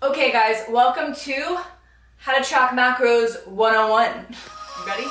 Okay guys, welcome to How to Track Macros 101. You ready?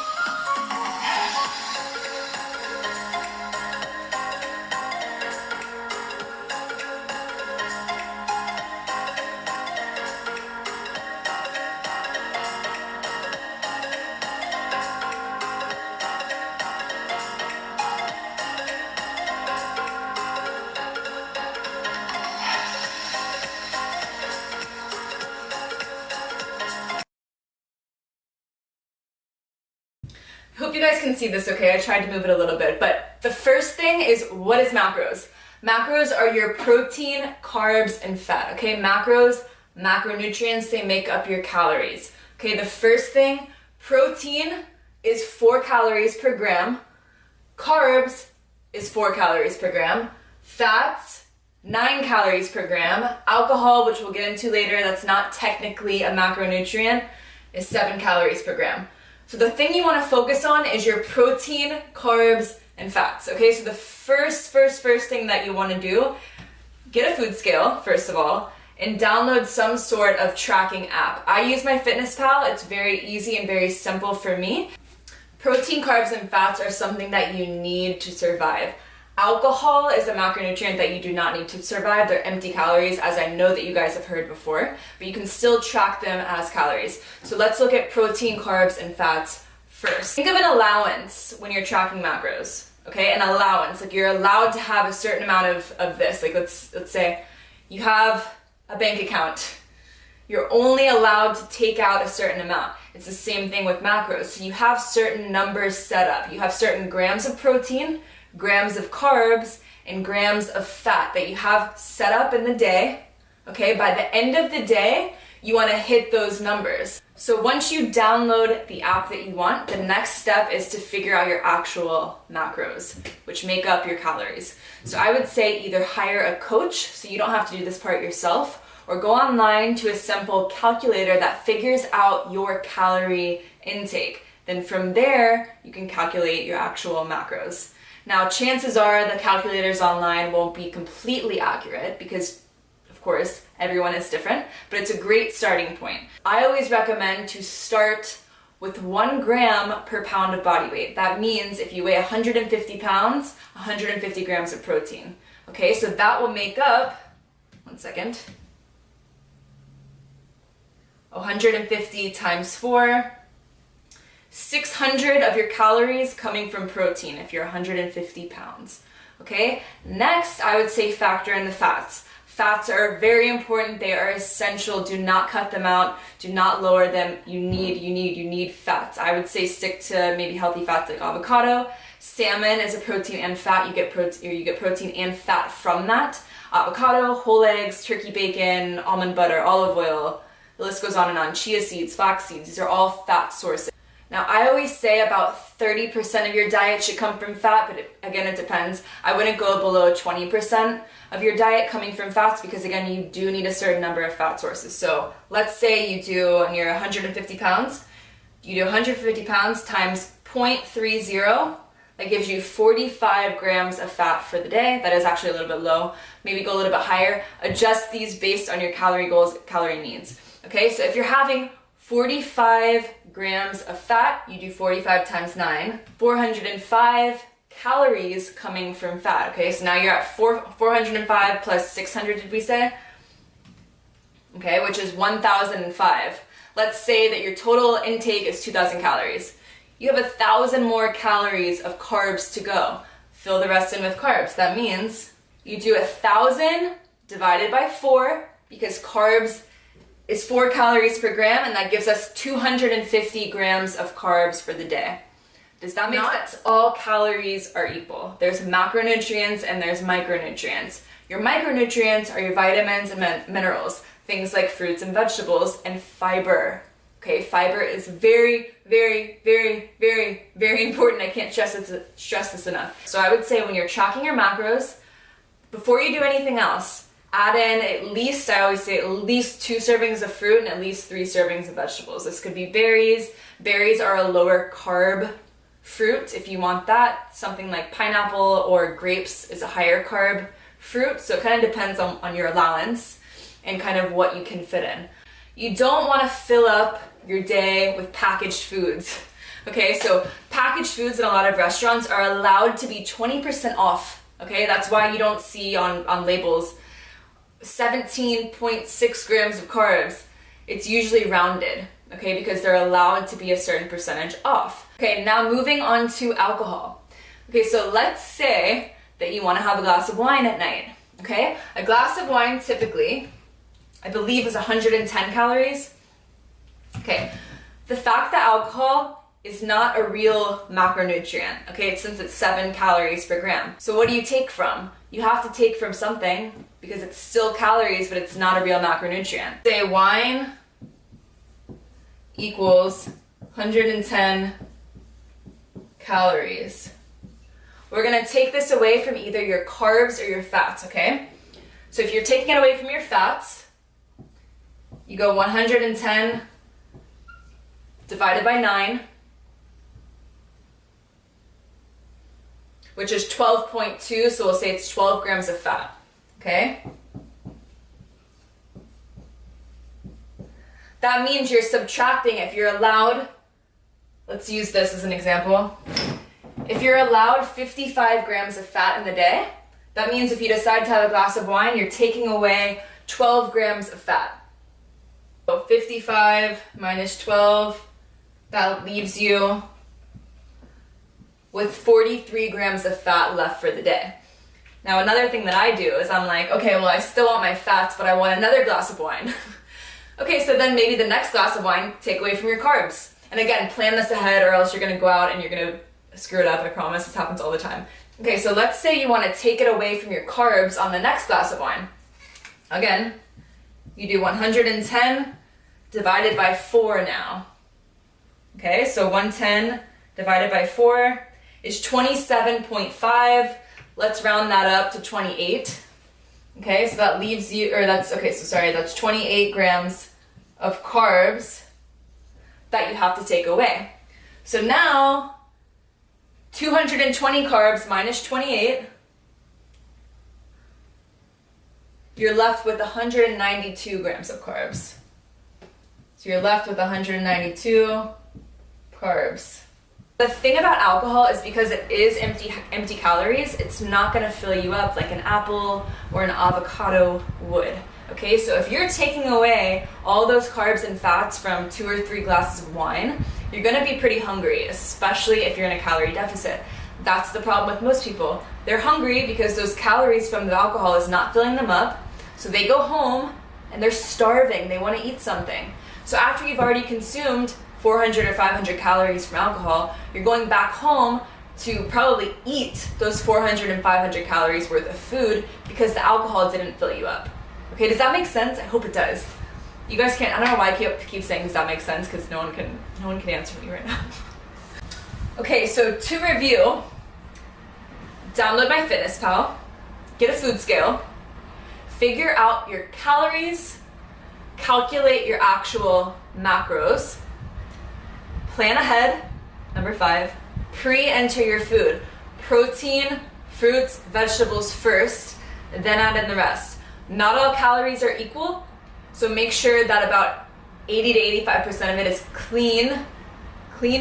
Hope you guys can see this okay. I tried to move it a little bit, but the first thing is, what is macros? Macros are your protein, carbs, and fat, okay? Macros, macronutrients, they make up your calories. Okay, the first thing, protein is 4 calories per gram, carbs is 4 calories per gram, fats, 9 calories per gram, alcohol, which we'll get into later, that's not technically a macronutrient, is 7 calories per gram. So the thing you want to focus on is your protein, carbs, and fats. Okay, so the first thing that you want to do, get a food scale, first of all, and download some sort of tracking app. I use MyFitnessPal. It's very easy and very simple for me. Protein, carbs, and fats are something that you need to survive. Alcohol is a macronutrient that you do not need to survive. They're empty calories, as I know that you guys have heard before, but you can still track them as calories. So let's look at protein, carbs, and fats first. Think of an allowance when you're tracking macros, okay? An allowance, like you're allowed to have a certain amount of this. Like let's say you have a bank account. You're only allowed to take out a certain amount. It's the same thing with macros. So you have certain numbers set up. You have certain grams of protein, grams of carbs, and grams of fat that you have set up in the day. Okay, by the end of the day, you want to hit those numbers. So once you download the app that you want, the next step is to figure out your actual macros, which make up your calories. So I would say either hire a coach, so you don't have to do this part yourself, or go online to a simple calculator that figures out your calorie intake. Then from there, you can calculate your actual macros. Now, chances are the calculators online won't be completely accurate because, of course, everyone is different, but it's a great starting point. I always recommend to start with 1 gram per pound of body weight. That means if you weigh 150 pounds, 150 grams of protein. Okay, so that will make up, 150 times 4, 600 of your calories coming from protein if you're 150 pounds. Okay, next I would say factor in the fats. Fats are very important. They are essential. Do not cut them out. Do not lower them. You need fats. I would say stick to maybe healthy fats like avocado. Salmon is a protein and fat. You get protein and fat from that. Avocado, whole eggs, turkey bacon, almond butter, olive oil. The list goes on and on. Chia seeds, flax seeds. These are all fat sources. Now, I always say about 30% of your diet should come from fat, but again, it depends. I wouldn't go below 20% of your diet coming from fats because, again, you do need a certain number of fat sources. So let's say you do, and you're 150 pounds, you do 150 pounds times 0.30, that gives you 45 grams of fat for the day. That is actually a little bit low. Maybe go a little bit higher. Adjust these based on your calorie goals, calorie needs. Okay, so if you're having 45 grams of fat, you do 45 times 9, 405 calories coming from fat. Okay, so now you're at 405 plus 600, did we say? Okay, which is 1,005. Let's say that your total intake is 2,000 calories. You have 1,000 more calories of carbs to go. Fill the rest in with carbs. That means you do 1,000 divided by 4 because carbs is 4 calories per gram, and that gives us 250 grams of carbs for the day. Does that make sense? Not all calories are equal. There's macronutrients and there's micronutrients. Your micronutrients are your vitamins and minerals, things like fruits and vegetables, and fiber. Okay, fiber is very important. I can't stress this enough. So I would say when you're tracking your macros, before you do anything else, add in at least, I always say at least 2 servings of fruit and at least 3 servings of vegetables. This could be berries. Berries are a lower carb fruit if you want that. Something like pineapple or grapes is a higher carb fruit, so it kind of depends on your allowance. and kind of what you can fit in. You don't want to fill up your day with packaged foods. Okay, so packaged foods in a lot of restaurants are allowed to be 20% off. Okay, that's why you don't see on labels 17.6 grams of carbs. It's usually rounded, okay, because they're allowed to be a certain percentage off. Okay, now moving on to alcohol. Okay, so let's say that you want to have a glass of wine at night, okay? A glass of wine typically, I believe, is 110 calories. Okay, the fact that alcohol is not a real macronutrient, okay, since it's 7 calories per gram. So what do you take from? You have to take from something because it's still calories, but it's not a real macronutrient. Say wine equals 110 calories. We're gonna take this away from either your carbs or your fats, okay? So if you're taking it away from your fats, you go 110 divided by 9, which is 12.2, so we'll say it's 12 grams of fat, okay? That means you're subtracting, if you're allowed, let's use this as an example. If you're allowed 55 grams of fat in the day, that means if you decide to have a glass of wine, you're taking away 12 grams of fat. So 55 minus 12, that leaves you with 43 grams of fat left for the day. Now another thing that I do is I'm like, okay, well I still want my fats, but I want another glass of wine. Okay, so then maybe the next glass of wine, take away from your carbs. And again, plan this ahead or else you're gonna go out and you're gonna screw it up, I promise, this happens all the time. Okay, so let's say you wanna take it away from your carbs on the next glass of wine. Again, you do 110 divided by 4 now. Okay, so 110 divided by 4 is 27.5. Let's round that up to 28. Okay, so that leaves you, or that's, okay, so sorry, that's 28 grams of carbs that you have to take away. So now, 220 carbs minus 28, you're left with 192 grams of carbs. So you're left with 192 carbs. The thing about alcohol is because it is empty calories, it's not gonna fill you up like an apple or an avocado would. Okay, so if you're taking away all those carbs and fats from 2 or 3 glasses of wine, you're gonna be pretty hungry, especially if you're in a calorie deficit. That's the problem with most people. They're hungry because those calories from the alcohol is not filling them up, so they go home and they're starving, they wanna eat something. So after you've already consumed 400 or 500 calories from alcohol, you're going back home to probably eat those 400 and 500 calories worth of food because the alcohol didn't fill you up. Okay, does that make sense? I hope it does. You guys can't, I don't know why I keep saying does that make sense, because no one can answer me right now. Okay, so to review, download my Fitness Pal, get a food scale, figure out your calories, calculate your actual macros, plan ahead, number 5, pre-enter your food. Protein, fruits, vegetables first, then add in the rest. Not all calories are equal, so make sure that about 80 to 85% of it is clean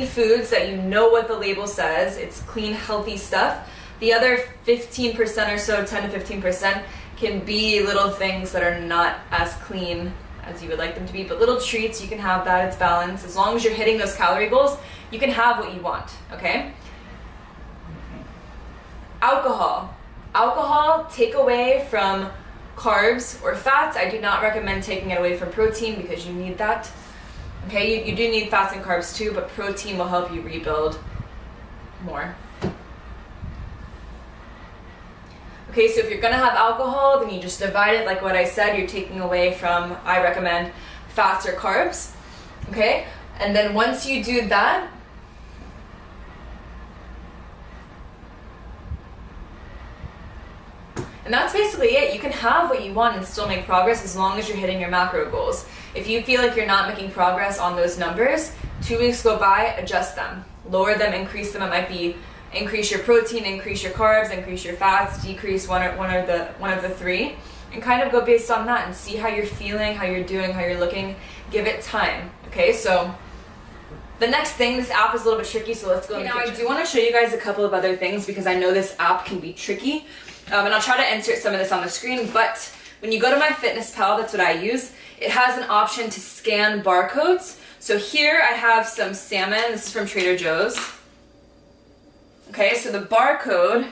foods that you know what the label says. It's clean, healthy stuff. The other 15% or so, 10 to 15%, can be little things that are not as clean as you would like them to be, but little treats, you can have that, it's balanced. As long as you're hitting those calorie goals, you can have what you want, okay? Alcohol. Alcohol, take away from carbs or fats. I do not recommend taking it away from protein because you need that. Okay, you do need fats and carbs too, but protein will help you rebuild more. Okay, so if you're gonna have alcohol, then you just divide it like what I said. You're taking away from, I recommend, fats or carbs. Okay, and then once you do that, and that's basically it. You can have what you want and still make progress as long as you're hitting your macro goals. If you feel like you're not making progress on those numbers, 2 weeks go by, adjust them. Lower them, increase them. It might be increase your protein, increase your carbs, increase your fats, decrease one of the 3. and kind of go based on that and see how you're feeling, how you're doing, how you're looking. Give it time, okay? So the next thing, this app is a little bit tricky, so let's go. Okay, now I do want to show you guys a couple of other things because I know this app can be tricky, and I'll try to insert some of this on the screen, but when you go to MyFitnessPal, that's what I use, it has an option to scan barcodes. So here I have some salmon, this is from Trader Joe's. Okay, so the barcode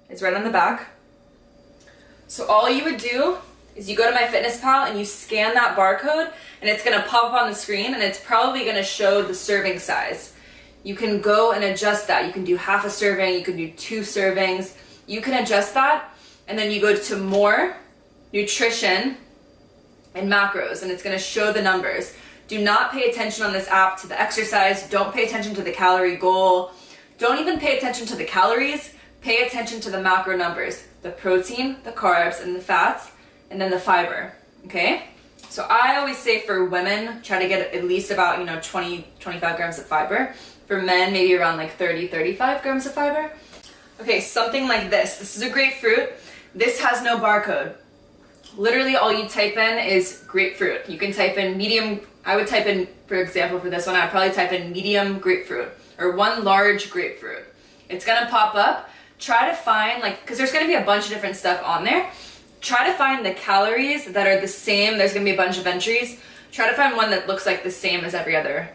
is right on the back. So all you would do is you go to MyFitnessPal and you scan that barcode, and it's gonna pop up on the screen, and it's probably gonna show the serving size. You can go and adjust that. You can do half a serving, you can do 2 servings. You can adjust that, and then you go to more, nutrition, and macros, and it's gonna show the numbers. Do not pay attention on this app to the exercise. Don't pay attention to the calorie goal. Don't even pay attention to the calories. Pay attention to the macro numbers, the protein, the carbs, and the fats, and then the fiber, okay? So I always say for women, try to get at least about, 20, 25 grams of fiber. For men, maybe around like 30, 35 grams of fiber. Okay, something like this. This is a grapefruit. This has no barcode. Literally all you type in is grapefruit. You can type in medium, I would type in, for example, for this one, I'd probably type in medium grapefruit or 1 large grapefruit. It's gonna pop up. Try to find, because there's gonna be a bunch of different stuff on there. Try to find the calories that are the same. There's gonna be a bunch of entries. Try to find one that looks like the same as every other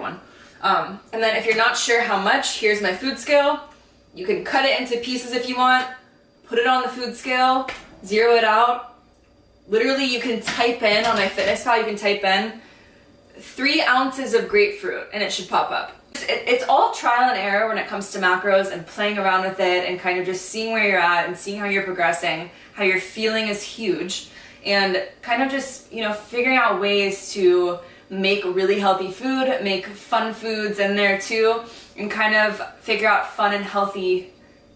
one. And then if you're not sure how much, here's my food scale. You can cut it into pieces if you want, put it on the food scale, zero it out. Literally, you can type in on MyFitnessPal, you can type in 3 ounces of grapefruit and it should pop up. It's all trial and error when it comes to macros and playing around with it and kind of just seeing where you're at and seeing how you're progressing, how you're feeling is huge, and kind of just, figuring out ways to make really healthy food, make fun foods in there too, and kind of figure out fun and healthy,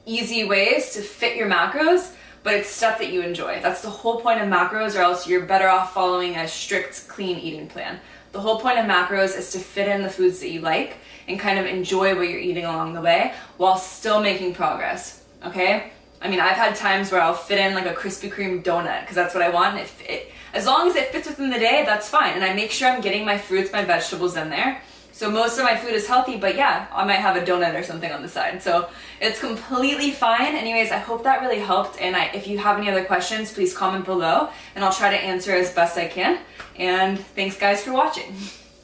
easy ways to fit your macros, but it's stuff that you enjoy. That's the whole point of macros, or else you're better off following a strict, clean eating plan. The whole point of macros is to fit in the foods that you like and kind of enjoy what you're eating along the way while still making progress, okay? I mean, I've had times where I'll fit in like a Krispy Kreme donut because that's what I want. As long as it fits within the day, that's fine. And I make sure I'm getting my fruits, my vegetables in there. So most of my food is healthy, but yeah, I might have a donut or something on the side. So it's completely fine. Anyways, I hope that really helped. And if you have any other questions, please comment below and I'll try to answer as best I can. And thanks guys for watching.